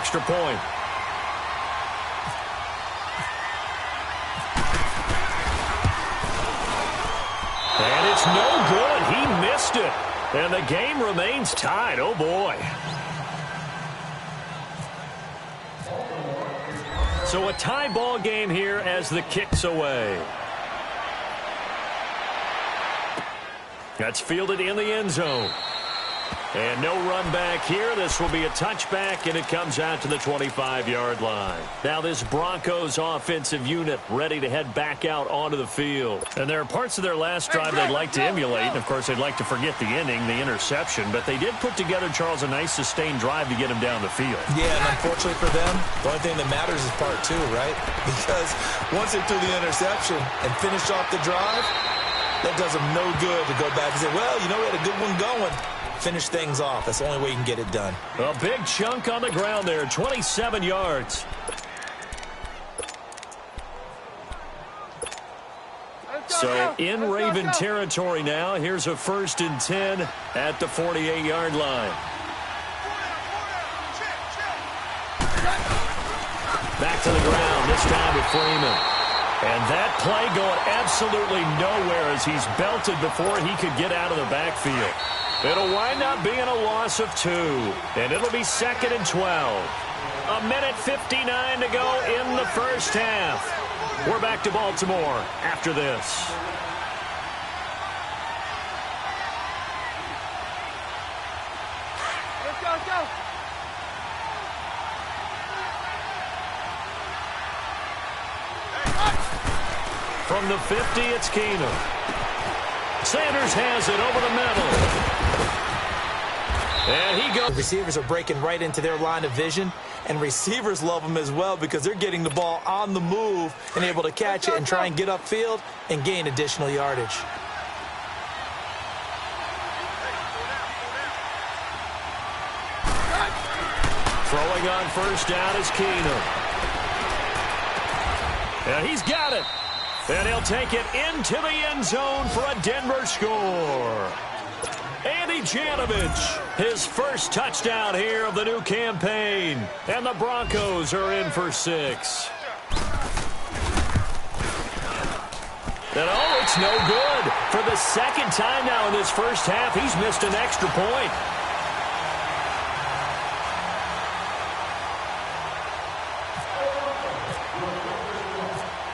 extra point. And it's no good. He missed it. And the game remains tied. Oh, boy. So a tie ball game here as the kick's away. That's fielded in the end zone. And no run back here. This will be a touchback, and it comes out to the 25-yard line. Now this Broncos offensive unit ready to head back out onto the field. And there are parts of their last drive they'd like to emulate. And, of course, they'd like to forget the inning, the interception. But they did put together, Charles, a nice sustained drive to get him down the field. Yeah, and unfortunately for them, the only thing that matters is part two, right? Because once they threw the interception and finished off the drive, that does them no good to go back and say, well, you know, we had a good one going. Finish things off. That's the only way you can get it done. A big chunk on the ground there, 27 yards. So in Raven territory now. Here's a 1st and 10 at the 48-yard line. Back to the ground, this time with Freeman. And that play going absolutely nowhere as he's belted before he could get out of the backfield. It'll wind up being a loss of 2, and it'll be 2nd and 12. A minute 59 to go in the first half. We're back to Baltimore after this. Let's go. From the 50, it's Keenum. Sanders has it over the middle. And he goes. The receivers are breaking right into their line of vision, and receivers love them as well because they're getting the ball on the move and able to catch it and try and get upfield and gain additional yardage. Throwing on first down is Keenum. And he's got it. And he'll take it into the end zone for a Denver score. Andy Janovich, his first touchdown here of the new campaign. And the Broncos are in for 6. And oh, it's no good. For the second time now in this first half, he's missed an extra point.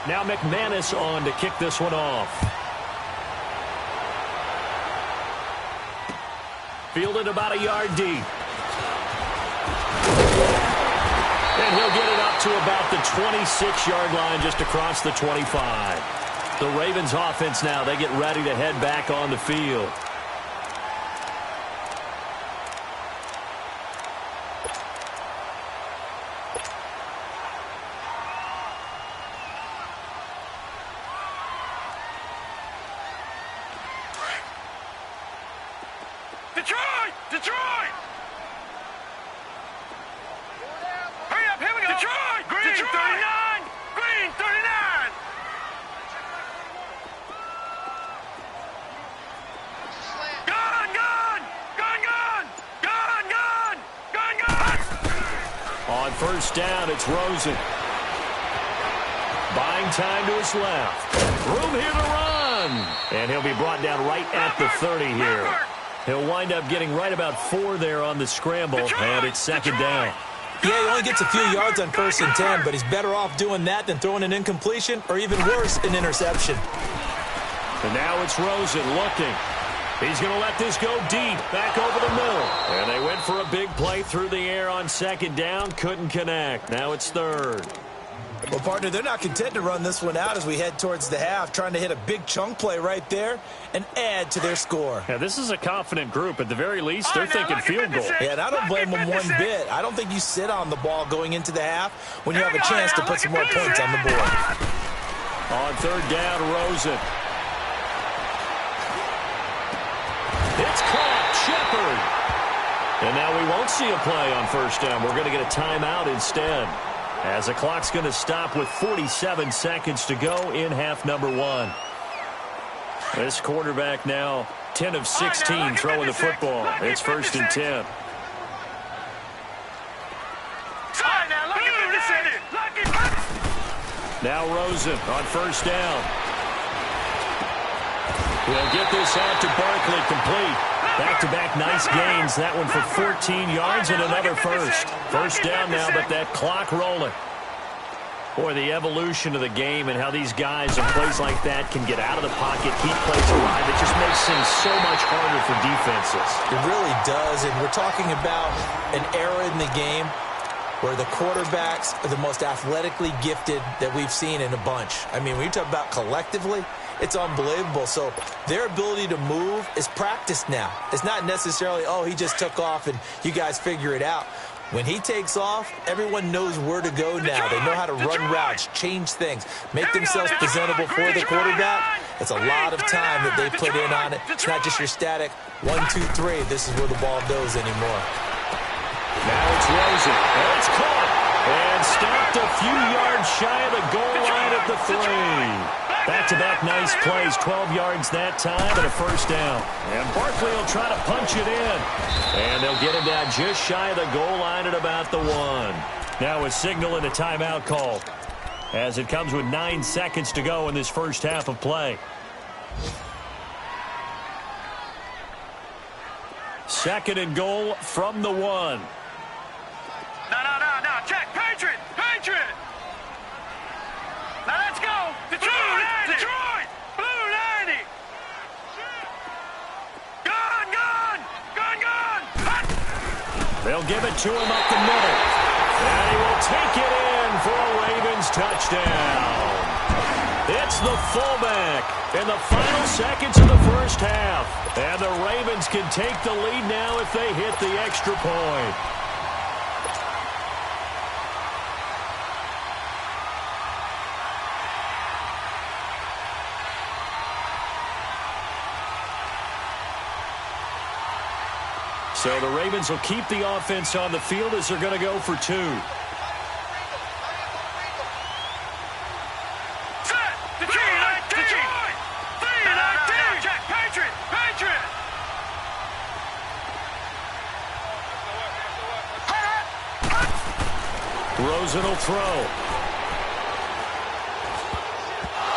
Now McManus on to kick this one off. Fielded about a yard deep. And he'll get it up to about the 26-yard line just across the 25. The Ravens offense now, they get ready to head back on the field. Detroit! Hurry up, here we go! Detroit! Green, 39! Green, 39! Gun! On first down, it's Rosen. Buying time to his left. Room here to run. And he'll be brought down right at the 30 here. He'll wind up getting right about 4 there on the scramble, and it's 2nd down. Yeah, he only gets a few yards on 1st and 10, but he's better off doing that than throwing an incompletion or even worse, an interception. And now it's Rosen looking. He's going to let this go deep, back over the middle. And they went for a big play through the air on 2nd down, couldn't connect. Now it's 3rd. Well, partner, they're not content to run this one out as we head towards the half, trying to hit a big chunk play right there and add to their score. Yeah, this is a confident group. At the very least, they're thinking field goal. Yeah, and I don't blame them one bit. I don't think you sit on the ball going into the half when you have a chance to put some more points on the board. On 3rd down, Rosen. It's caught, Shepard. And now we won't see a play on 1st down. We're going to get a timeout instead, as the clock's going to stop with 47 seconds to go in half number 1. This quarterback now 10 of 16 throwing the football. It's 1st and 10. Now Rosen on first down. We'll get this out to Barkley, complete. Back-to-back nice gains. That one for 14 yards and another first. First down now, but that clock rolling. Boy, the evolution of the game and how these guys in plays like that can get out of the pocket, keep plays alive, it just makes things so much harder for defenses. It really does, and we're talking about an era in the game where the quarterbacks are the most athletically gifted that we've seen in a bunch. I mean, when you talk about collectively, it's unbelievable. So their ability to move is practiced now. It's not necessarily, oh, he just took off and you guys figure it out. When he takes off, everyone knows where to go now. They know how to run routes, change things, make themselves presentable for the quarterback. It's a lot of time that they put in on it. It's not just your static 1, 2, 3. This is where the ball goes anymore. Now it's Rosen. And it's caught. And stopped a few yards shy of the goal line at the 3. Back-to-back nice plays, 12 yards that time and a first down. And Barkley will try to punch it in. And they'll get him down just shy of the goal line at about the 1. Now a signal and a timeout call as it comes with 9 seconds to go in this first half of play. Second and goal from the 1. No. Check. Patriot. Now let's go. Detroit. Blue 90. Gun. They'll give it to him up the middle. And he will take it in for a Ravens touchdown. It's the fullback in the final seconds of the first half. And the Ravens can take the lead now if they hit the extra point. So the Ravens will keep the offense on the field as they're going to go for 2. Set. Detroit. 3-19. Check. Patriot. Rosen will throw.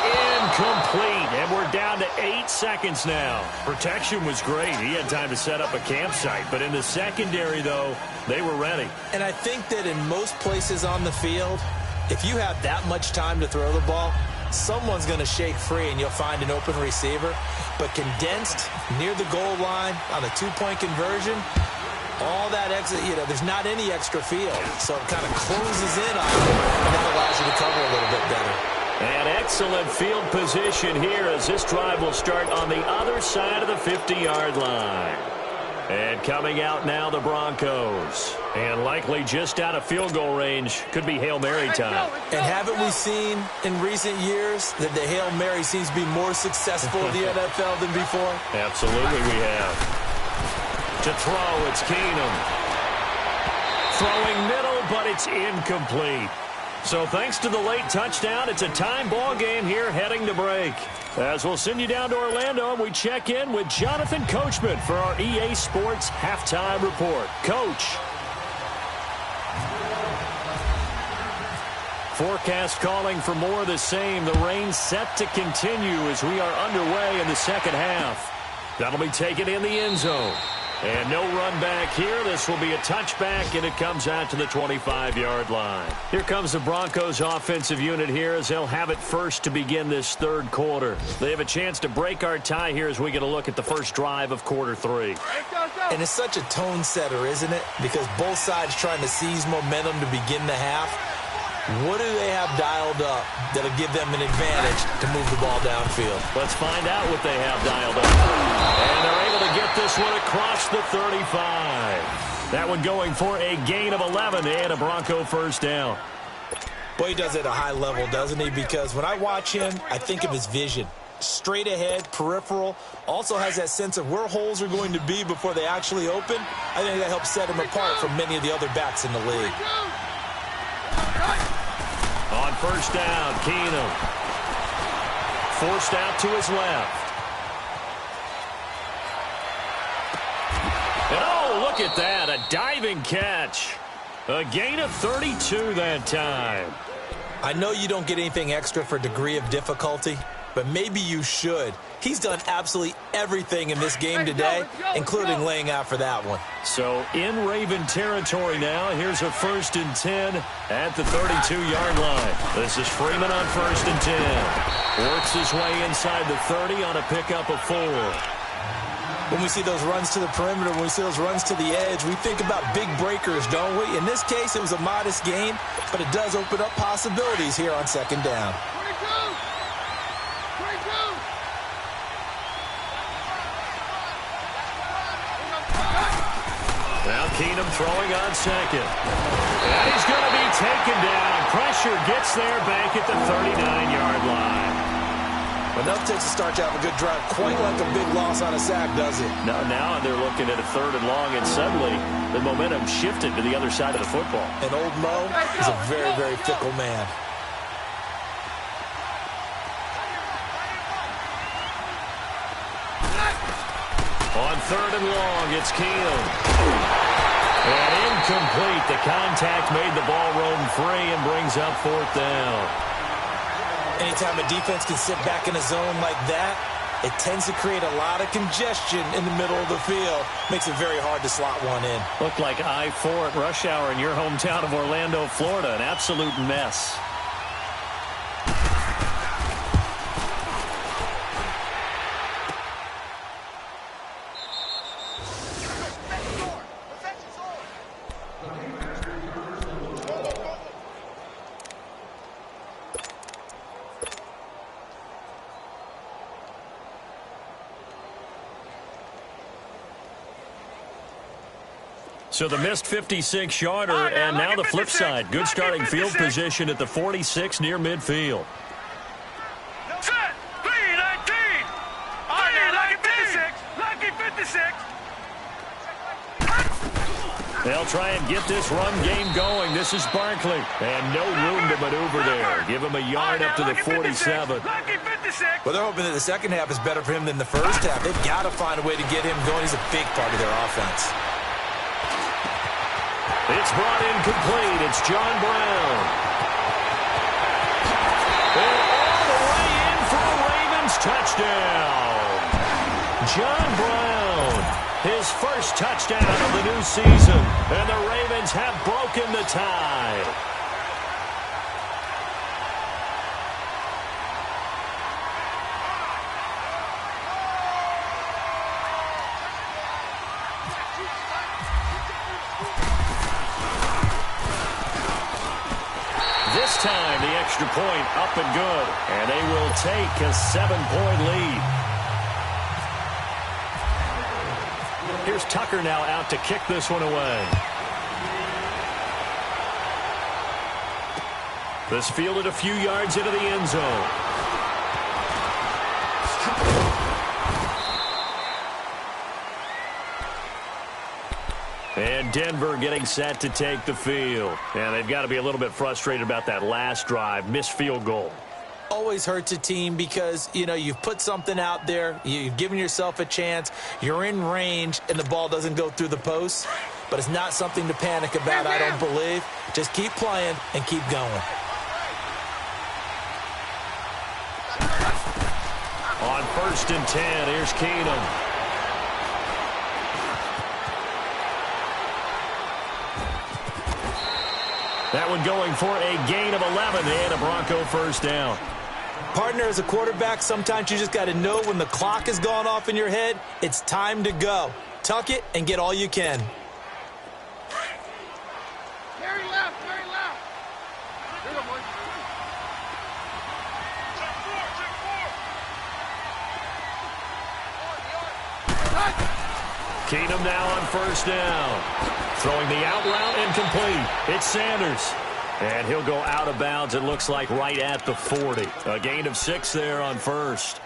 Incomplete. And we're down to 8 seconds now. Protection was great. He had time to set up a campsite. But in the secondary, though, they were ready. And I think that in most places on the field, if you have that much time to throw the ball, someone's going to shake free and you'll find an open receiver. But condensed near the goal line on a 2-point conversion, all that exit, there's not any extra field. So it kind of closes in on you, and that allows you to cover a little bit better. An excellent field position here as this drive will start on the other side of the 50-yard line. And coming out now, the Broncos. And likely just out of field goal range. Could be Hail Mary time. And haven't we seen in recent years that the Hail Mary seems to be more successful in the NFL than before? Absolutely we have. To throw, it's Keenum. Throwing middle, but it's incomplete. So thanks to the late touchdown, it's a time ball game here heading to break. As we'll send you down to Orlando, and we check in with Jonathan Coachman for our EA Sports Halftime Report. Coach. Forecast calling for more of the same. The rain set to continue as we are underway in the second half. That'll be taken in the end zone. And no run back here. This will be a touchback, and it comes out to the 25-yard line. Here comes the Broncos offensive unit here as they'll have it first to begin this third quarter. They have a chance to break our tie here as we get a look at the first drive of quarter 3. And it's such a tone setter, isn't it? Because both sides trying to seize momentum to begin the half. What do they have dialed up that'll give them an advantage to move the ball downfield? Let's find out what they have dialed up. And they're able to get this one across the 35. That one going for a gain of 11 and a Bronco first down. Boy, he does it at a high level, doesn't he? Because when I watch him, I think of his vision. Straight ahead, peripheral, also has that sense of where holes are going to be before they actually open. I think that helps set him apart from many of the other backs in the league. On first down, Keenum. Forced out to his left. And oh, look at that, a diving catch. A gain of 32 that time. I know you don't get anything extra for degree of difficulty, but maybe you should. He's done absolutely everything in this game today, including laying out for that one. So in Raven territory now, here's a 1st and 10 at the 32-yard line. This is Freeman on 1st and 10. Works his way inside the 30 on a pickup of 4. When we see those runs to the perimeter, when we see those runs to the edge, we think about big breakers, don't we? In this case, it was a modest gain, but it does open up possibilities here on 2nd down. 22! Now Keenum throwing on 2nd. And he's going to be taken down. Pressure gets there back at the 39-yard line. Enough takes to start you have a good drive. Quite like a big loss on a sack, does it? Now they're looking at a 3rd and long, and suddenly the momentum shifted to the other side of the football. And old Mo is a very, very fickle man. On 3rd and long, it's Keenum. And incomplete. The contact made the ball roam free and brings up 4th down. Anytime a defense can sit back in a zone like that, it tends to create a lot of congestion in the middle of the field. Makes it very hard to slot one in. Looked like I-4 at rush hour in your hometown of Orlando, Florida. An absolute mess. So the missed 56-yarder, and now the flip side. Good starting field position at the 46 near midfield. Set! 3-19! On there, Lucky 56! Lucky 56! They'll try and get this run game going. This is Barkley. And no room to maneuver there. Give him a yard up to the 47. Lucky 56! Well, they're hoping that the second half is better for him than the first half. They've got to find a way to get him going. He's a big part of their offense. It's brought in complete. It's John Brown. And all the way in for a Ravens touchdown. John Brown, his first touchdown of the new season. And the Ravens have broken the tie. This time, the extra point up and good. And they will take a 7-point lead. Here's Tucker now out to kick this one away. This fielded a few yards into the end zone. And Denver getting set to take the field. And they've got to be a little bit frustrated about that last drive. Missed field goal. Always hurts a team because, you know, you've put something out there. You've given yourself a chance. You're in range, and the ball doesn't go through the post. But it's not something to panic about, I don't believe. Just keep playing and keep going. On 1st and 10, here's Keenum. That one going for a gain of 11 and a Bronco first down. Partner, as a quarterback, sometimes you just got to know when the clock has gone off in your head, it's time to go. Tuck it and get all you can. Carry left, carry left. Here you go, boy. Keenum now on 1st down. Throwing the out route incomplete. It's Sanders. And he'll go out of bounds, it looks like, right at the 40. A gain of 6 there on 1st.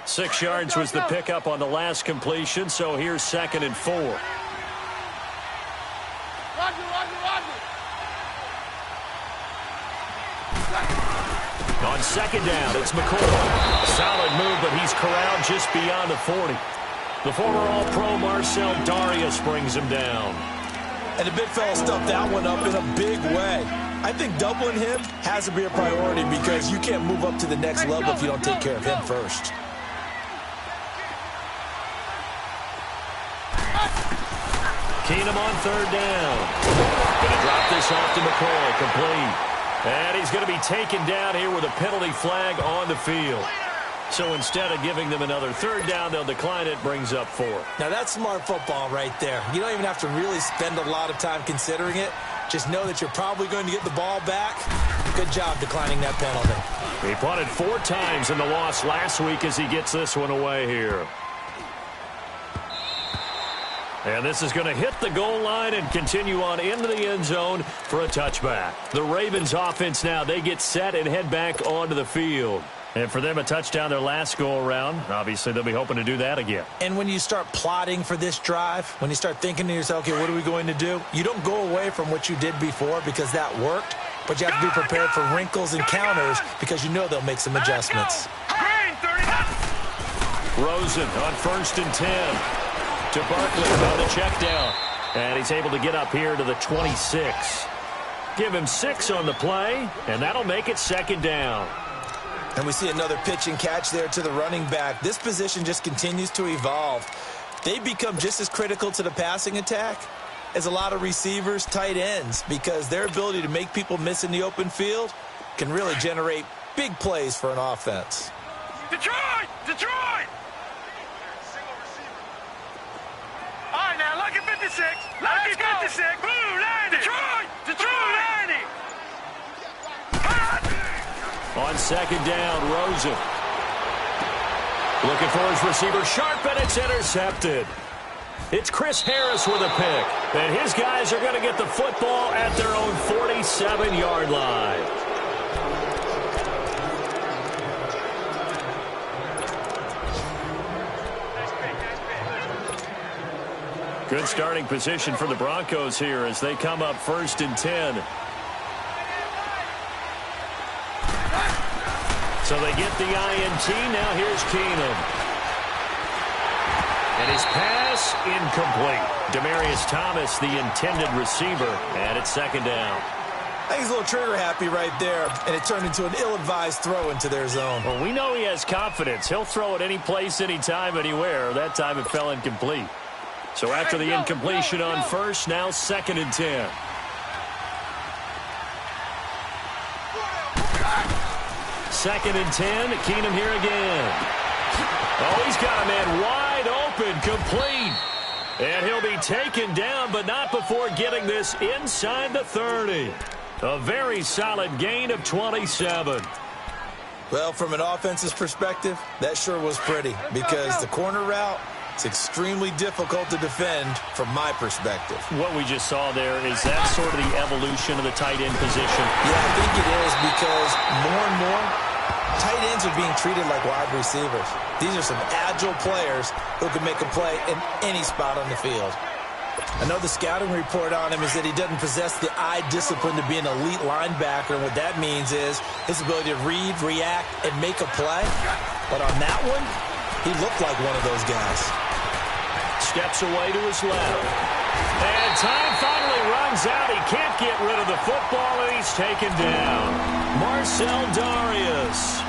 6 yards was the pickup on the last completion, so here's 2nd and 4. Roger, roger, roger. On 2nd down, it's McCoy. Solid move, but he's corralled just beyond the 40. The former All-Pro Marcel Darius brings him down. And the big fella stuffed that one up in a big way. I think doubling him has to be a priority because you can't move up to the next level if you don't take care of him first. Keenum on third down. Going to drop this off to McCoy, complete. And he's going to be taken down here with a penalty flag on the field. So instead of giving them another third down, they'll decline it, brings up 4. Now that's smart football right there. You don't even have to really spend a lot of time considering it. Just know that you're probably going to get the ball back. Good job declining that penalty. He punted 4 times in the loss last week as he gets this one away here. And this is going to hit the goal line and continue on into the end zone for a touchback. The Ravens offense now, they get set and head back onto the field. And for them, a touchdown their last go-around. Obviously, they'll be hoping to do that again. And when you start plotting for this drive, when you start thinking to yourself, okay, what are we going to do? You don't go away from what you did before because that worked, but you have to be prepared for wrinkles and counters because you know they'll make some adjustments. Rosen on 1st and 10. To Barkley on the check down. And he's able to get up here to the 26. Give him 6 on the play, and that'll make it 2nd down. And we see another pitch and catch there to the running back. This position just continues to evolve. They become just as critical to the passing attack as a lot of receivers, tight ends, because their ability to make people miss in the open field can really generate big plays for an offense. Detroit! Detroit! All right, now, lucky 56. Lucky 56. Blue 90. Detroit! Detroit 90. On 2nd down, Rosen. Looking for his receiver, Sharp, and it's intercepted. It's Chris Harris with a pick. And his guys are going to get the football at their own 47-yard line. Good starting position for the Broncos here as they come up 1st and 10. So they get the INT. Now here's Keenum. And his pass incomplete. Demaryius Thomas, the intended receiver, and it's 2nd down. I think he's a little trigger happy right there, and it turned into an ill-advised throw into their zone. Well, we know he has confidence. He'll throw it any place, anytime, anywhere. That time it fell incomplete. So after the incompletion on 1st, now 2nd and 10. Second and 10. Keenum here again. Oh, he's got a man wide open, complete. And he'll be taken down, but not before getting this inside the 30. A very solid gain of 27. Well, from an offense's perspective, that sure was pretty because the corner route, it's extremely difficult to defend from my perspective. What we just saw there, is that sort of the evolution of the tight end position? Yeah, I think it is because more and more, tight ends are being treated like wide receivers. These are some agile players who can make a play in any spot on the field. I know the scouting report on him is that he doesn't possess the eye discipline to be an elite linebacker. And what that means is his ability to read, react, and make a play. But on that one, he looked like one of those guys. Steps away to his left. And time finally runs out. He can't get rid of the football, and he's taken down. Marcell Dareus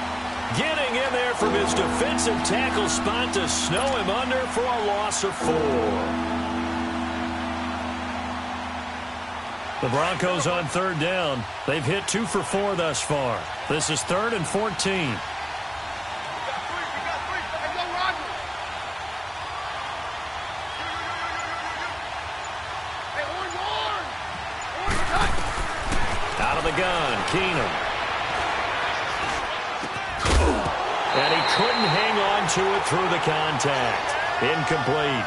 getting in there from his defensive tackle spot to snow him under for a loss of 4. The Broncos on 3rd down. They've hit 2 for 4 thus far. This is 3rd and 14. Out of the gun, Keenum. And he couldn't hang on to it through the contact. Incomplete.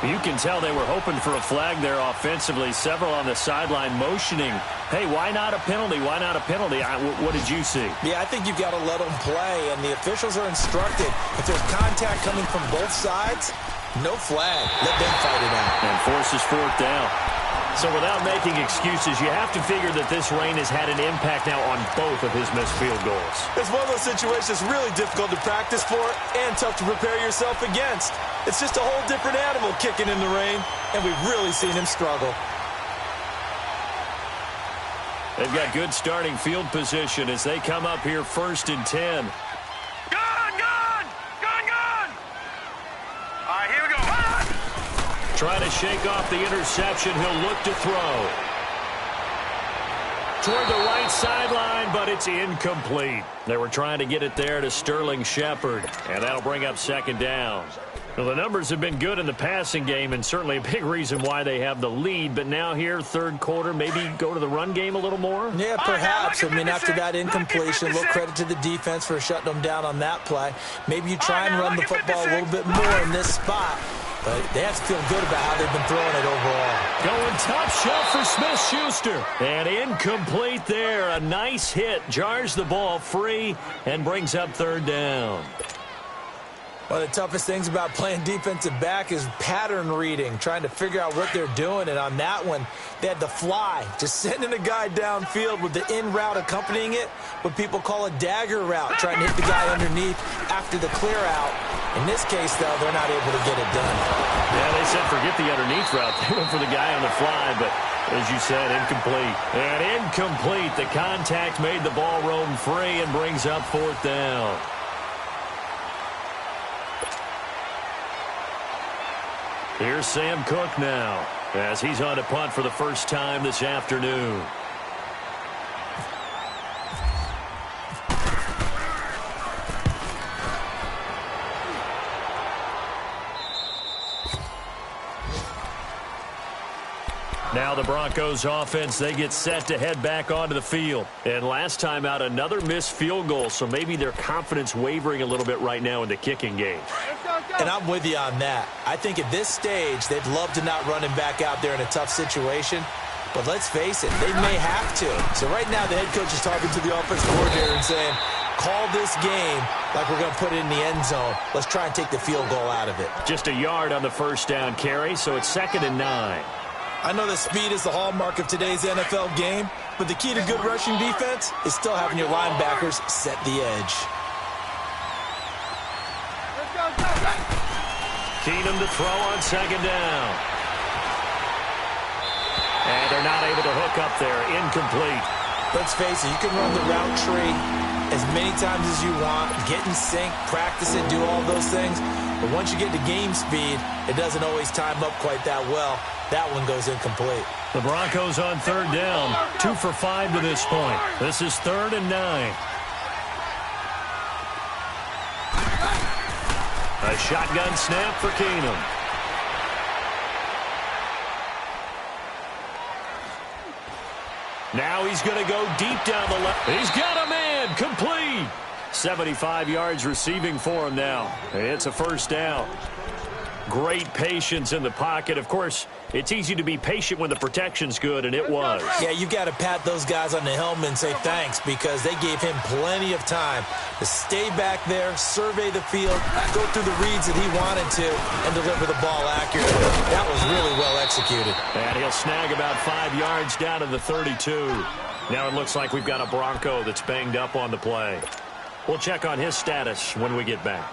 You can tell they were hoping for a flag there offensively. Several on the sideline motioning, hey, why not a penalty? Why not a penalty? What did you see? Yeah, I think you've got to let them play, and the officials are instructed. If there's contact coming from both sides, no flag. Let them fight it out. And forces 4th down. So without making excuses, you have to figure that this rain has had an impact now on both of his missed field goals. It's one of those situations really difficult to practice for and tough to prepare yourself against. It's just a whole different animal kicking in the rain, and we've really seen him struggle. They've got good starting field position as they come up here 1st and 10. All right, here we go. Trying to shake off the interception. He'll look to throw. Toward the right sideline, but it's incomplete. They were trying to get it there to Sterling Shepard, and that'll bring up 2nd down. Well, the numbers have been good in the passing game, and certainly a big reason why they have the lead. But now here, 3rd quarter, maybe go to the run game a little more? Yeah, perhaps. I mean, after that incompletion, a little credit to the defense for shutting them down on that play. Maybe you try and run the football a little bit more in this spot. But they have to feel good about how they've been throwing it overall. Going top shelf for Smith-Schuster. And incomplete there. A nice hit. Jars the ball free and brings up 3rd down. One of the toughest things about playing defensive back is pattern reading, trying to figure out what they're doing. And on that one, they had the fly, just sending a guy downfield with the in route accompanying it, what people call a dagger route, trying to hit the guy underneath after the clear out. In this case, though, they're not able to get it done. Yeah, they said forget the underneath route. They went for the guy on the fly, but as you said, incomplete. And incomplete. The contact made the ball roam free and brings up 4th down. Here's Sam Cook now as he's on to punt for the first time this afternoon. Now the Broncos offense, they get set to head back onto the field. And last time out, another missed field goal, so maybe their confidence wavering a little bit right now in the kicking game. And I'm with you on that. I think at this stage, they'd love to not run him back out there in a tough situation. But let's face it, they may have to. So right now, the head coach is talking to the offensive coordinator and saying, call this game like we're going to put it in the end zone. Let's try and take the field goal out of it. Just a yard on the 1st down carry, so it's 2nd and 9. I know that speed is the hallmark of today's NFL game, but the key to good rushing defense is still having your linebackers set the edge. Keenum to throw on 2nd down. And they're not able to hook up there. Incomplete. Let's face it, you can run the route tree as many times as you want, get in sync, practice it, do all those things. But once you get to game speed, it doesn't always time up quite that well. That one goes incomplete. The Broncos on 3rd down. 2 for 5 to this point. This is 3rd and 9. A shotgun snap for Keenum. Now he's going to go deep down the left. He's got a man. Complete. 75 yards receiving for him now. It's a 1st down. Great patience in the pocket. Of course, it's easy to be patient when the protection's good, and it was. Yeah, you got to pat those guys on the helmet and say thanks because they gave him plenty of time to stay back there, survey the field, go through the reads that he wanted to, and deliver the ball accurately. That was really well executed. And he'll snag about 5 yards down to the 32. Now it looks like we've got a Bronco that's banged up on the play. We'll check on his status when we get back.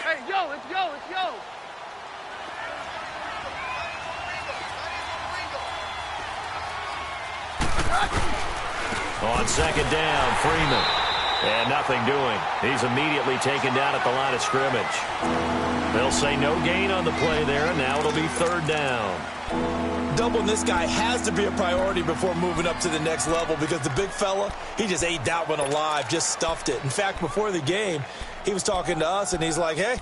Hey, yo, let's go, let's go. On 2nd down, Freeman. And nothing doing. He's immediately taken down at the line of scrimmage. They'll say no gain on the play there, and now it'll be 3rd down. Doubling this guy has to be a priority before moving up to the next level because the big fella, he just ate that one alive, just stuffed it. In fact, before the game, he was talking to us, and he's like, hey,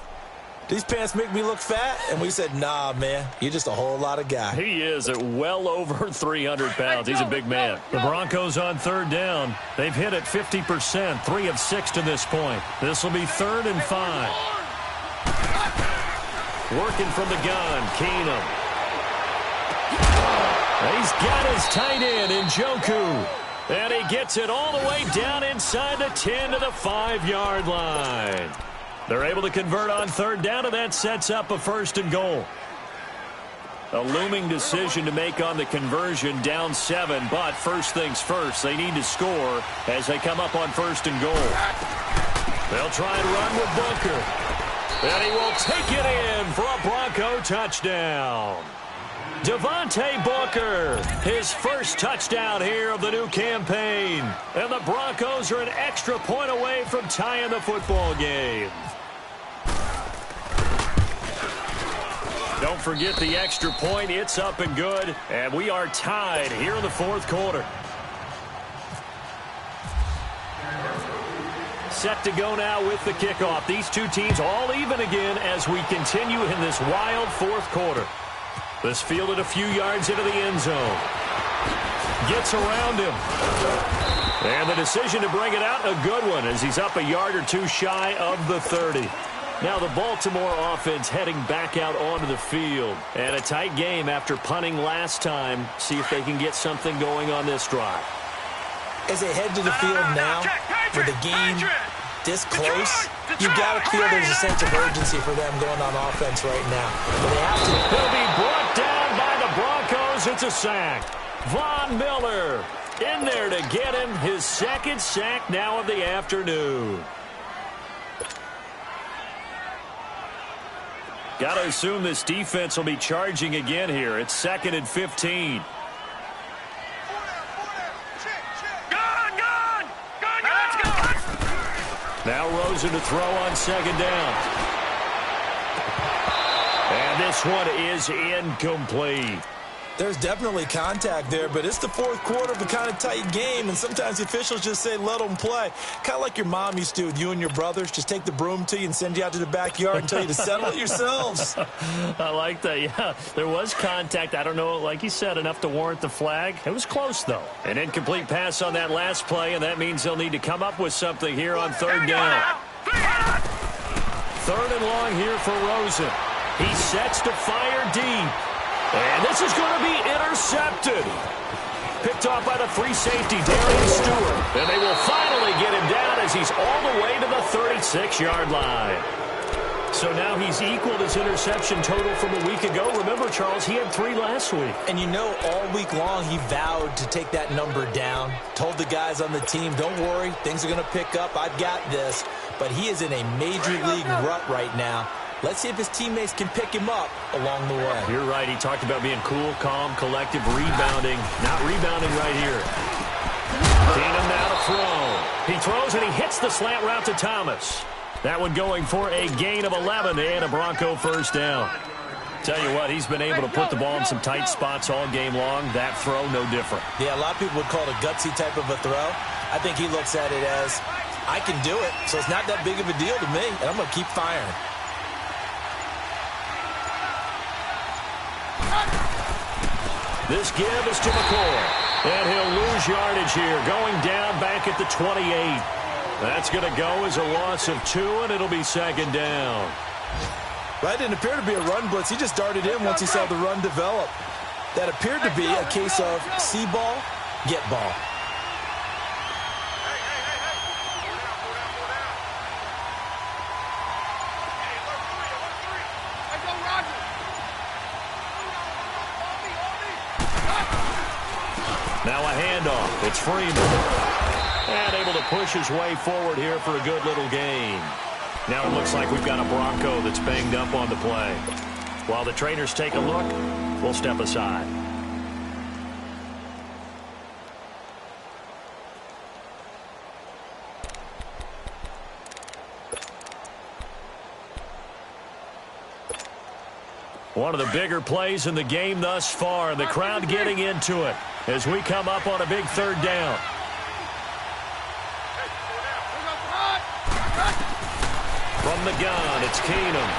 these pants make me look fat? And we said, nah, man, you're just a whole lot of guy. He is at well over 300 pounds. He's a big man. The Broncos on 3rd down. They've hit it 50%, 3 of 6 to this point. This will be 3rd and 5. Working from the gun, Keenum. He's got his tight end, Njoku. And he gets it all the way down inside the 10 to the 5-yard line. They're able to convert on third down, and that sets up a 1st and goal. A looming decision to make on the conversion, down 7, but first things first, they need to score as they come up on 1st and goal. They'll try and run with Booker. And he will take it in for a Bronco touchdown. Devontae Booker, his first touchdown here of the new campaign. And the Broncos are an extra point away from tying the football game. Don't forget the extra point. It's up and good. And we are tied here in the 4th quarter. Set to go now with the kickoff. These two teams all even again as we continue in this wild 4th quarter. This fielded a few yards into the end zone. Gets around him. And the decision to bring it out, a good one, as he's up a yard or two shy of the 30. Now the Baltimore offense heading back out onto the field. And a tight game after punting last time. See if they can get something going on this drive. As they head to the field now, with the game this close, you've got to feel there's a sense of urgency for them going on offense right now. But they have to. He'll be brought down by the Broncos. It's a sack. Von Miller in there to get him his 2nd sack now of the afternoon. Got to assume this defense will be charging again here. It's 2nd and 15. Now Rosen to throw on 2nd down. And this one is incomplete. There's definitely contact there, but it's the 4th quarter of a kind of tight game, and sometimes the officials just say, let them play. Kind of like your mom used to with you and your brothers. Just take the broom to you and send you out to the backyard and tell you to settle it yourselves. I like that, yeah. There was contact. I don't know, like you said, enough to warrant the flag. It was close, though. An incomplete pass on that last play, and that means they'll need to come up with something here on 3rd down. 3rd and long here for Rosen. He sets to fire deep. And this is going to be intercepted. Picked off by the free safety, Darius Stewart. And they will finally get him down as he's all the way to the 36-yard line. So now he's equaled his interception total from a week ago. Remember, Charles, he had 3 last week. And you know, all week long he vowed to take that number down. Told the guys on the team, don't worry, things are going to pick up. I've got this. But he is in a major league rut right now. Let's see if his teammates can pick him up along the way. You're right. He talked about being cool, calm, collective, rebounding. Not rebounding right here. Keenum now to throw. He throws and he hits the slant route to Thomas. That one going for a gain of 11 and a Bronco 1st down. Tell you what, he's been able to put the ball in some tight spots all game long. That throw, no different. Yeah, a lot of people would call it a gutsy type of a throw. I think he looks at it as, I can do it, so it's not that big of a deal to me, and I'm going to keep firing. This give is to McCoy. And he'll lose yardage here, going down back at the 28. That's going to go as a loss of 2, and it'll be 2nd down. That didn't appear to be a run blitz. He just darted in once he saw the run develop. That appeared to be a case of see ball, get ball. Now a handoff. It's Freeman. And able to push his way forward here for a good little gain. Now it looks like we've got a Bronco that's banged up on the play. While the trainers take a look, we'll step aside. One of the bigger plays in the game thus far, and the crowd getting into it as we come up on a big 3rd down. From the gun, it's Keenum.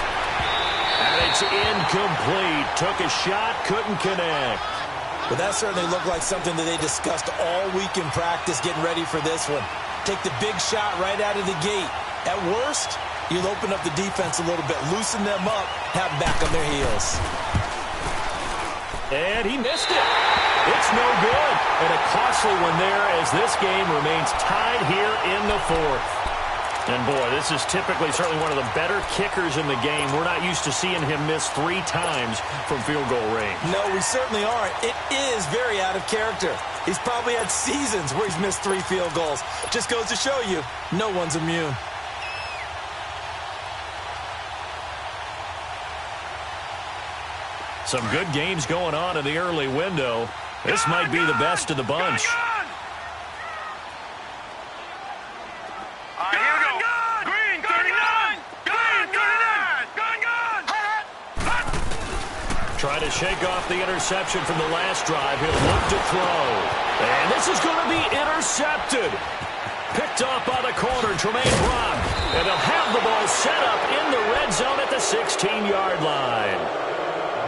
And it's incomplete. Took a shot, couldn't connect. But that certainly looked like something that they discussed all week in practice getting ready for this one. Take the big shot right out of the gate. At worst, you'll open up the defense a little bit, loosen them up, have them back on their heels. And he missed it. It's no good. And a costly one there as this game remains tied here in the 4th. And, boy, this is typically certainly one of the better kickers in the game. We're not used to seeing him miss 3 times from field goal range. No, we certainly aren't. It is very out of character. He's probably had seasons where he's missed 3 field goals. Just goes to show you, no one's immune. Some good games going on in the early window. This might be the best of the bunch. Trying to shake off the interception from the last drive. He'll look to throw. And this is going to be intercepted. Picked off by the corner, Tremaine Brock. And they'll have the ball set up in the red zone at the 16-yard line.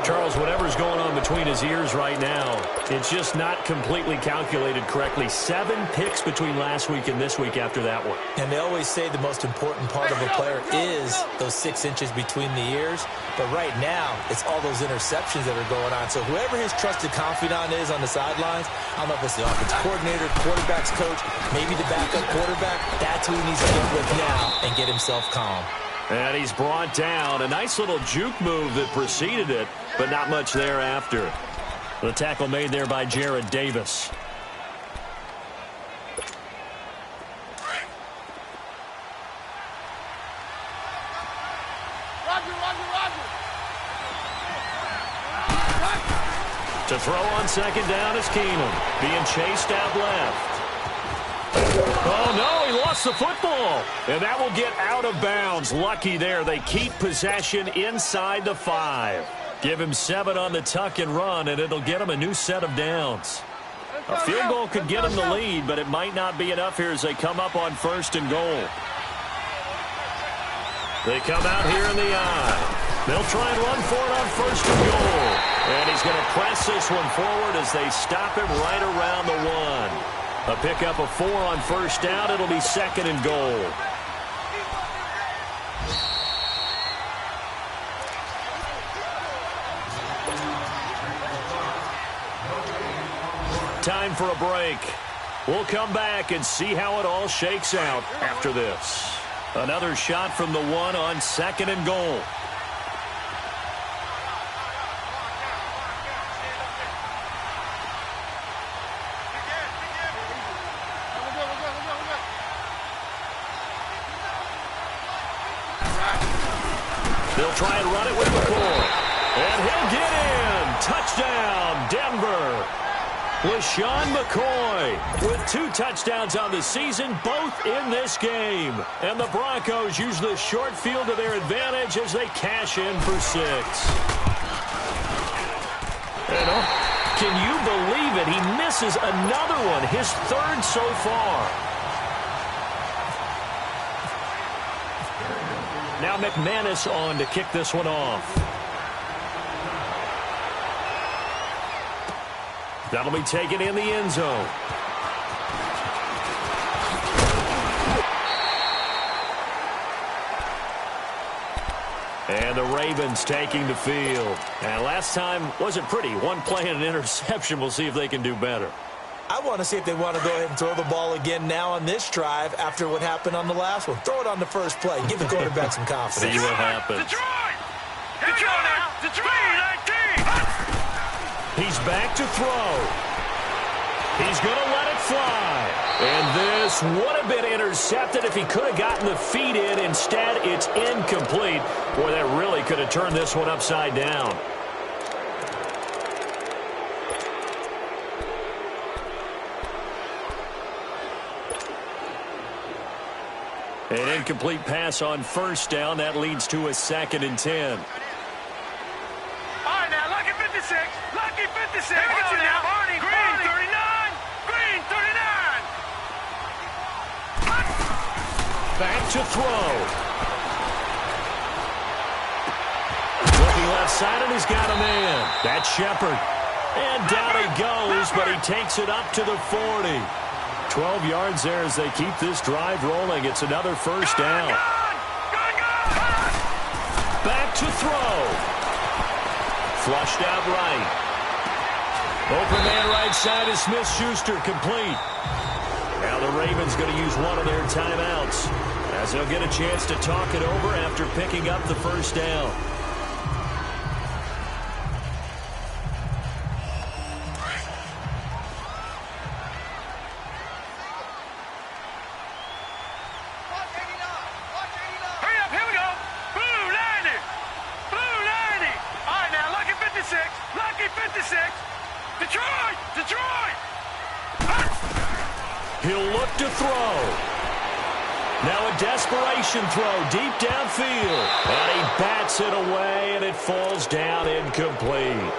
Charles, whatever's going on between his ears right now, it's just not completely calculated correctly. 7 picks between last week and this week after that one. And they always say the most important part of a player is those 6 inches between the ears. But right now, it's all those interceptions that are going on. So whoever his trusted confidant is on the sidelines, I don't know if it's the offensive coordinator, quarterback's coach, maybe the backup quarterback, that's who he needs to get with now and get himself calm. And he's brought down. A nice little juke move that preceded it, but not much thereafter. The tackle made there by Jared Davis. To throw on second down is Keenum. Being chased out left. Oh, no, he lost the football. And that will get out of bounds. Lucky there. They keep possession inside the 5. Give him 7 on the tuck and run, and it'll get him a new set of downs. A field goal could get him the lead, but it might not be enough here as they come up on 1st and goal. They come out here in the eye. They'll try and run for it on 1st and goal. And he's going to press this one forward as they stop him right around the 1. A pickup of 4 on 1st down. It'll be 2nd and goal. Time for a break. We'll come back and see how it all shakes out after this. Another shot from the 1 on 2nd and goal. They'll try and run it with McCoy. And he'll get in. Touchdown, Denver. LeSean McCoy with 2 touchdowns on the season, both in this game. And the Broncos use the short field to their advantage as they cash in for 6. And can you believe it? He misses another one, his 3rd so far. Now McManus on to kick this one off. That'll be taken in the end zone. And the Ravens taking the field. And last time wasn't pretty. 1 play and an interception. We'll see if they can do better. I want to see if they want to go ahead and throw the ball again now on this drive after what happened on the last one. Throw it on the first play. Give the quarterback some confidence. See what happens. Detroit! Detroit! 19! He's back to throw. He's going to let it fly. And this would have been intercepted if he could have gotten the feet in. Instead, it's incomplete. Boy, that really could have turned this one upside down. An incomplete pass on 1st down. That leads to a 2nd and 10. All right, now, lucky 56. Lucky 56. Here we go now. Barney, Green, 39. Green, 39. Back to throw. Looking left side, and he's got a man. That's Shepard. And down he goes, but he takes it up to the 40. 12 yards there as they keep this drive rolling. It's another 1st down. Back to throw. Flushed out right. Open man right side is Smith-Schuster, complete. Now the Ravens going to use one of their timeouts as they'll get a chance to talk it over after picking up the first down. He'll look to throw. Now a desperation throw deep downfield. And he bats it away, and it falls down incomplete.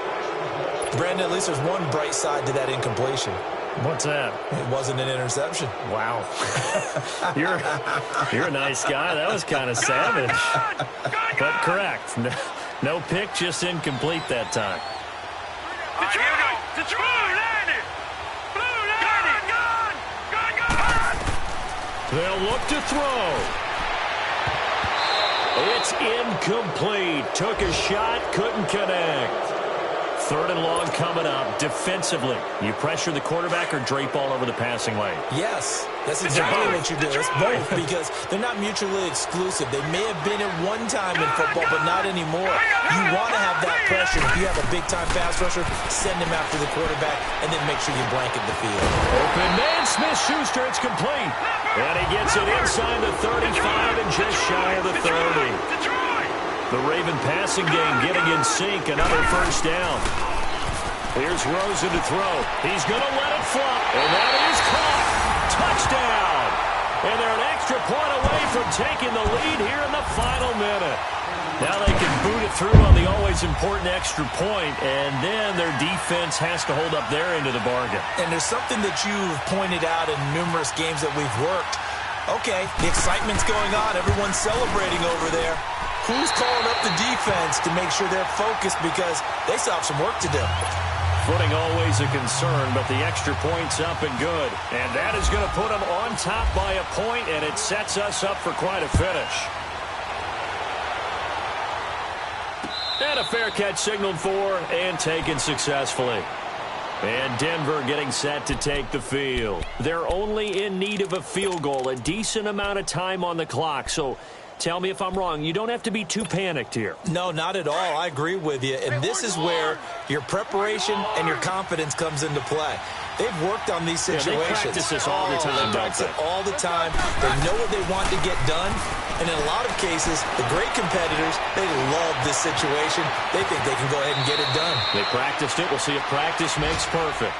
Brandon, at least there's one bright side to that incompletion. What's that? It wasn't an interception. Wow. You're a nice guy. That was kind of savage. But correct. No pick, just incomplete that time. They'll look to throw. It's incomplete. Took a shot, couldn't connect. 3rd and long coming up. Defensively, you pressure the quarterback or drape all over the passing lane? Yes, that's exactly what you do. It's both, because they're not mutually exclusive. They may have been at one time in football, but not anymore. You want to have that pressure. If you have a big-time pass rusher, send him after the quarterback, and then make sure you blanket the field. Open man, Smith-Schuster, it's complete. And he gets it inside the 35 and just shy of the 30. The Raven passing game getting in sync. Another first down. Here's Rosen to throw. He's going to let it fly. And that is caught. Touchdown. And they're an extra point away from taking the lead here in the final minute. Now they can boot it through on the always important extra point, and then their defense has to hold up their end of the bargain. And there's something that you've pointed out in numerous games that we've worked. Okay, the excitement's going on. Everyone's celebrating over there. Who's calling up the defense to make sure they're focused, because they still have some work to do? Footing always a concern, but the extra point's up and good. And that is going to put them on top by a point, and it sets us up for quite a finish. And a fair catch signaled for and taken successfully. And Denver getting set to take the field. They're only in need of a field goal, a decent amount of time on the clock. So tell me if I'm wrong. You don't have to be too panicked here. No, not at all. I agree with you. And this is where your preparation and your confidence comes into play. They've worked on these situations. Yeah, they practice this all the time, They practice it all the time. They know what they want to get done. And in a lot of cases, the great competitors, they love this situation. They think they can go ahead and get it done. They practiced it. We'll see if practice makes perfect.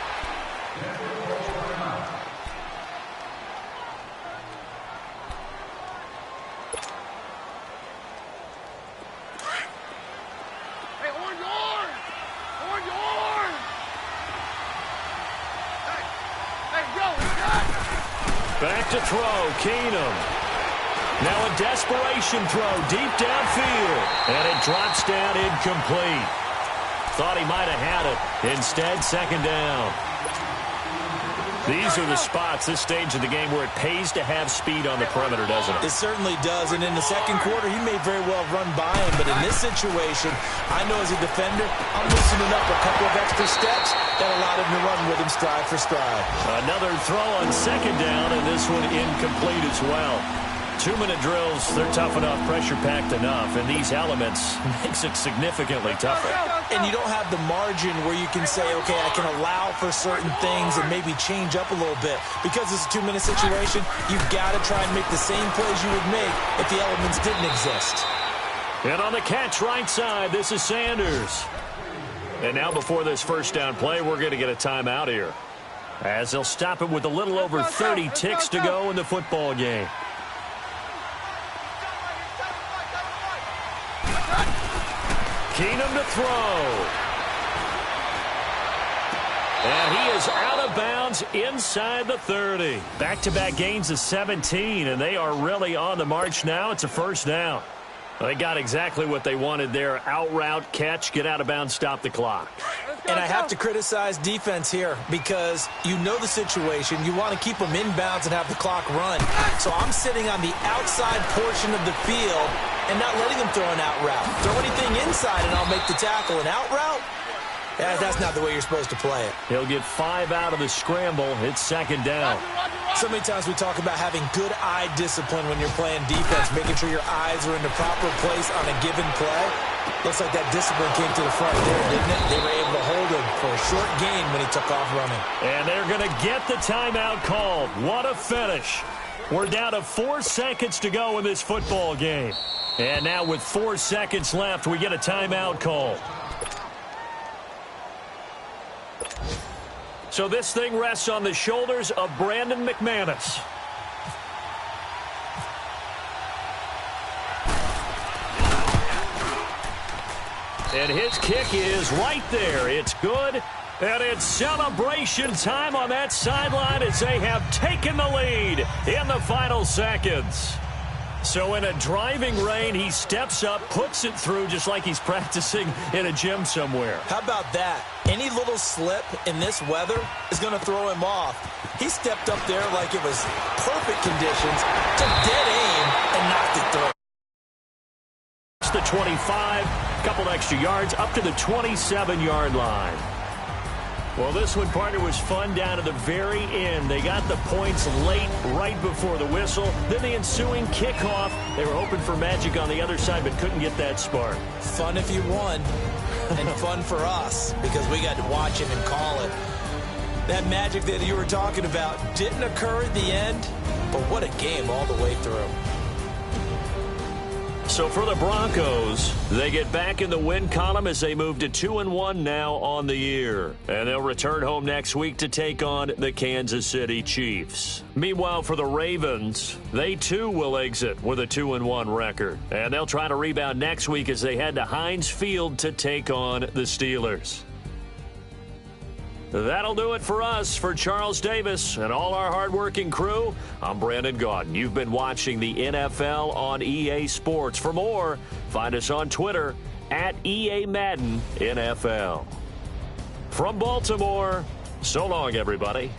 Back to throw, Keenum. Now a desperation throw deep downfield. And it drops down incomplete. Thought he might have had it. Instead, 2nd down. These are the spots, this stage of the game, where it pays to have speed on the perimeter, doesn't it? It certainly does. And in the second quarter, he may very well run by him. But in this situation, I know as a defender, I'm loosening up a couple of extra steps that allowed him to run with him stride for stride. Another throw on 2nd down, and this one incomplete as well. 2-minute drills, they're tough enough, pressure-packed enough, and these elements makes it significantly tougher. And you don't have the margin where you can say, okay, I can allow for certain things and maybe change up a little bit. Because it's a 2-minute situation, you've got to try and make the same plays you would make if the elements didn't exist. And on the catch right side, this is Sanders. And now before this first down play, we're going to get a timeout here, as they'll stop it with a little over 30 ticks to go in the football game. Keenum to throw. And he is out of bounds inside the 30. Back-to-back gains of 17, and they are really on the march now. It's a first down. They got exactly what they wanted there. Out route, catch, get out of bounds, stop the clock. And I have to criticize defense here because you know the situation. You want to keep them inbounds and have the clock run. So I'm sitting on the outside portion of the field and not letting them throw an out route. Throw anything inside and I'll make the tackle. An out route? Yeah, that's not the way you're supposed to play it. He'll get 5 out of the scramble. It's second down. So many times we talk about having good eye discipline when you're playing defense, making sure your eyes are in the proper place on a given play. Looks like that discipline came to the front there, didn't it? They were able to hold him for a short gain when he took off running. And they're going to get the timeout called. What a finish. We're down to 4 seconds to go in this football game. And now with 4 seconds left, we get a timeout call. So this thing rests on the shoulders of Brandon McManus. And his kick is right there. It's good. And it's celebration time on that sideline as they have taken the lead in the final seconds. So in a driving rain, he steps up, puts it through just like he's practicing in a gym somewhere. How about that? Any little slip in this weather is going to throw him off. He stepped up there like it was perfect conditions, took dead aim, and knocked it through. It's the 25, couple extra yards, up to the 27-yard line. Well, this one, partner, was fun down to the very end. They got the points late, right before the whistle. Then the ensuing kickoff. They were hoping for magic on the other side, but couldn't get that spark. Fun if you won, and fun for us, because we got to watch it and call it. That magic that you were talking about didn't occur at the end, but what a game all the way through. So for the Broncos, they get back in the win column as they move to 2-1 now on the year. And they'll return home next week to take on the Kansas City Chiefs. Meanwhile, for the Ravens, they too will exit with a 2-1 record. And they'll try to rebound next week as they head to Heinz Field to take on the Steelers. That'll do it for us. For Charles Davis and all our hardworking crew, I'm Brandon Gaudin. You've been watching the NFL on EA Sports. For more, find us on Twitter at EA Madden NFL. From Baltimore, so long, everybody.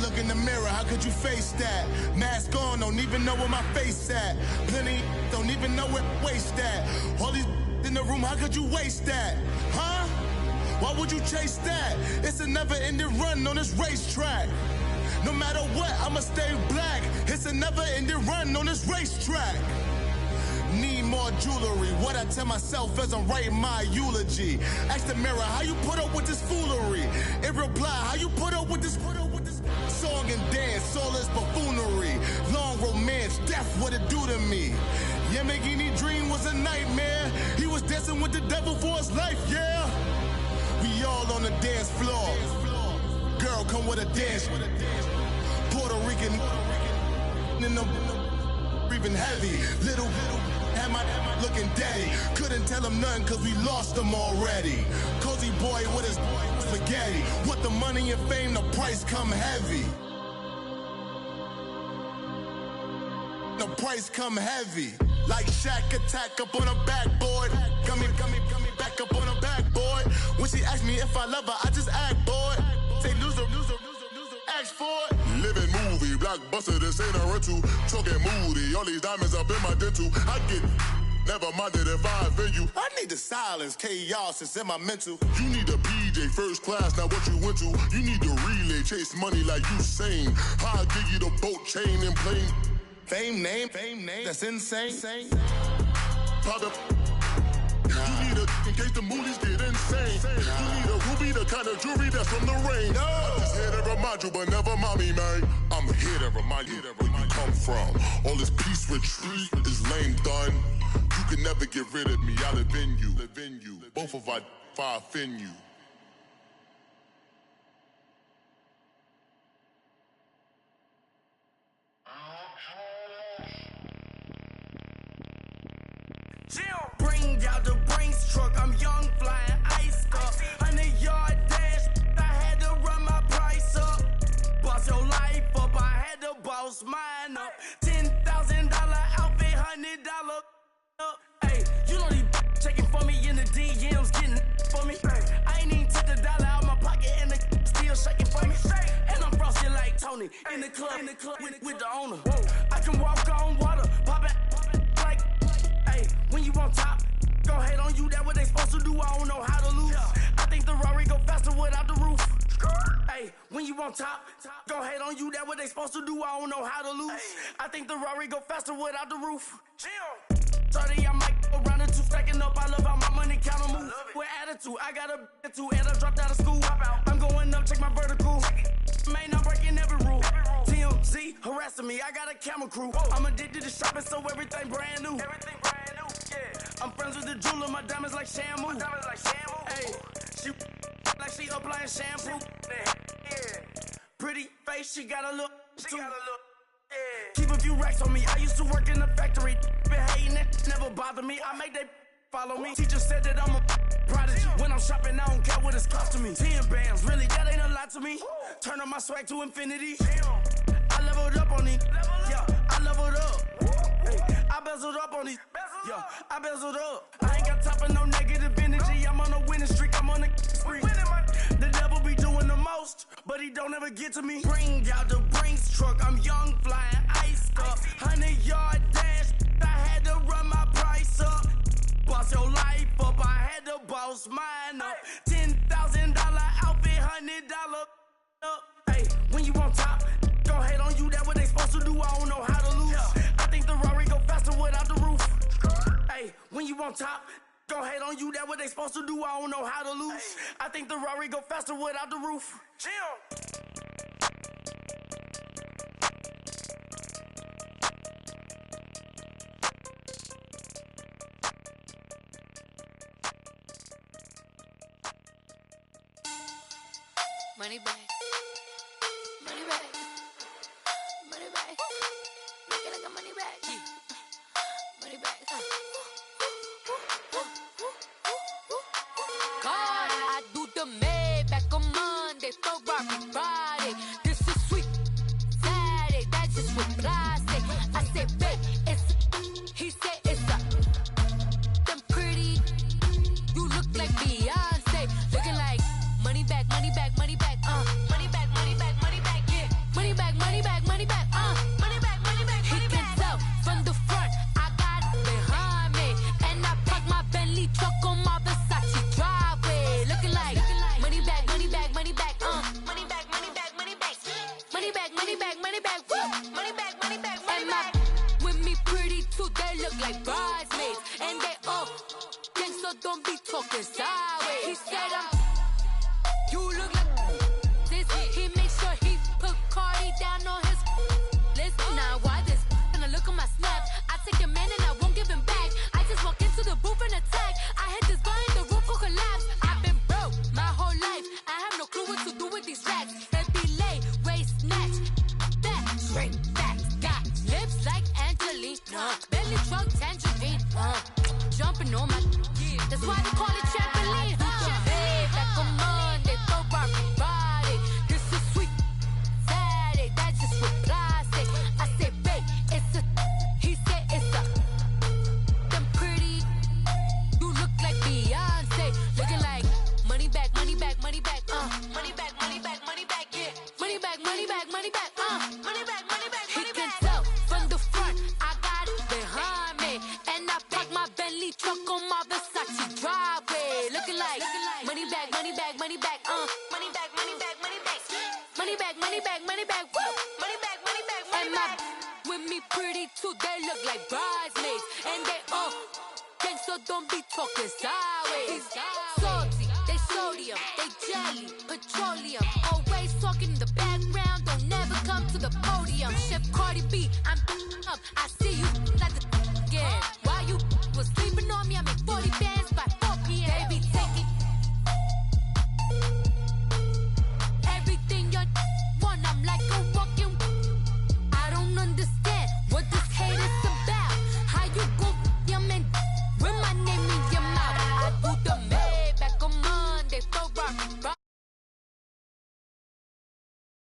look in the mirror, how could you face that? Mask on, don't even know where my face at. Plenty, don't even know where waste at. All these in the room, how could you waste that? Huh? Why would you chase that? It's a never-ending run on this racetrack. No matter what, I'ma stay black. It's a never-ending run on this racetrack. Need more jewelry. What I tell myself as I'm writing my eulogy. Ask the mirror, how you put up with this foolery? It reply, how you put up with this song and dance, all this buffoonery. Long romance, death, what it do to me? Yamagini dream was a nightmare. He was dancing with the devil for his life, yeah. We all on the dance floor. Girl, come with a dance. Puerto Rican in the breathing heavy. Little had my looking daddy. Couldn't tell him nothing cause we lost him already. Cozy boy with his spaghetti. What the money and fame, the price come heavy. The price come heavy. Like Shaq attack up on a backboard. Gummy back up on a backboard. When she asked me if I love her, I just act bored. Say loser, ask for it. Living movie, blockbuster, this ain't a rental. Talking moody, all these diamonds up in my dental. I get never minded if I offend you. I need the silence, chaos is in my mental. You need a PJ, first class, not what you went to. You need the relay, chase money like you sane. I'll give you the boat, chain, and plane. Fame name, that's insane. Pop up. You need a, in case the movies get insane. You need a ruby, the kind of jewelry that's from the rain. I'm just here to remind you, but never mommy, man. I'm here to remind you where you come from. All this peace retreat is lame done. You can never get rid of me, I live in you. Both of our fire offend you. Bring out the Brinks truck, I'm young, flying ice up. 100-yard dash, I had to run my price up. Boss your life up, I had to boss mine up. $10,000 outfit, $100 up. Hey, you know these checking for me in the DMs, getting for me. I ain't even took the dollar out my pocket and the still shaking for me. And I'm frosty like Tony in the club with the owner. I can walk on water, pop it like, hey, when you on top. Gon' hate on you, that what they supposed to do, I don't know how to lose. I think the Rari go faster without the roof. Hey, when you on top, gon' hate on you, that what they supposed to do, I don't know how to lose. I think the Rari go faster without the roof. 30, I might go around the two, stacking up, I love how my money count move. With attitude, I got a attitude, and I dropped out of school. I'm going up, check my vertical. Man, I'm breaking every rule. TMZ harassing me, I got a camera crew. I'm addicted to shopping, so everything brand new. I'm friends with the jeweler, my diamonds like Shamu. Hey, she like she applying shampoo. Pretty face, she got a look too. Keep a few racks on me. I used to work in the factory. Been hating it, never bother me. I make they follow me. Teacher said that I'm a prodigy. When I'm shopping, I don't care what it's costing me. 10 bands, really, that ain't a lot to me. Turn up my swag to infinity. I leveled up on these. Yeah, I leveled up. Hey, I bezeled up on these. Yeah, I bezeled up. I ain't got time for no negative energy. I'm on a winning streak. I'm on a spree. The devil be doing the most, but he don't ever get to me. Bring out the Brinks truck. I'm young, flying ice up. 100-yard dash. I had to run my price up. Boss your life up. I had to boss mine up. $10,000 outfit, $100 up. Hey, when you on top, gon' hate on you. That what they supposed to do. I don't know how to lose. I think the Rari go faster without the roof. Hey, when you on top, gon' hate on you. That what they supposed to do. I don't know how to lose. I think the Rari go faster without the roof. Money back. Money back. Money back. Looking like a money back. Money back. God, I do the Maybach on Monday, Ferrari Friday. This is sweet Saturday, that's just what I say. I say, babe, it's he said it's a them pretty. You look like Beyonce, looking like money back, money back, money back, money back, money back, money back, yeah. like bridesmaids. And they all think so, don't be talking sideways. He said you look like this. He made sure he put Cardi down on his list. Now why this? Gonna look at my snap. I take a man and I won't give him back. I just walk into the booth and attack. I hit this guy in the roof will collapse. I've been broke my whole life. I have no clue what to do with these racks. They be late, waist snatch, back, straight back. Got lips like Angelina, belly truck tangerine. Jumping on my, that's why they call it trampoline. Hey, back on Monday, throw Barbie body. This is sweet Saturday, that's just what plastic. I say, babe, it's a, he said it's a. Them pretty, you look like Beyonce, looking like money back, money back, money back, money back, money back, money back, yeah, money back, money back, money back, money back, money back. He can tell from the front, I got it behind me, and I park my Bentley truck on my Versace driveway, looking like money back, money back, money back, money back, money back, money back, money back, money back, money back, woo, money back, money back, money back. With me pretty too, they look like bridesmaids, and they all think so, don't be talking sideways. Salty, they sodium, they jelly, petroleum, always talking in the background, don't never come to the podium. Chef Cardi B, I'm up, I see you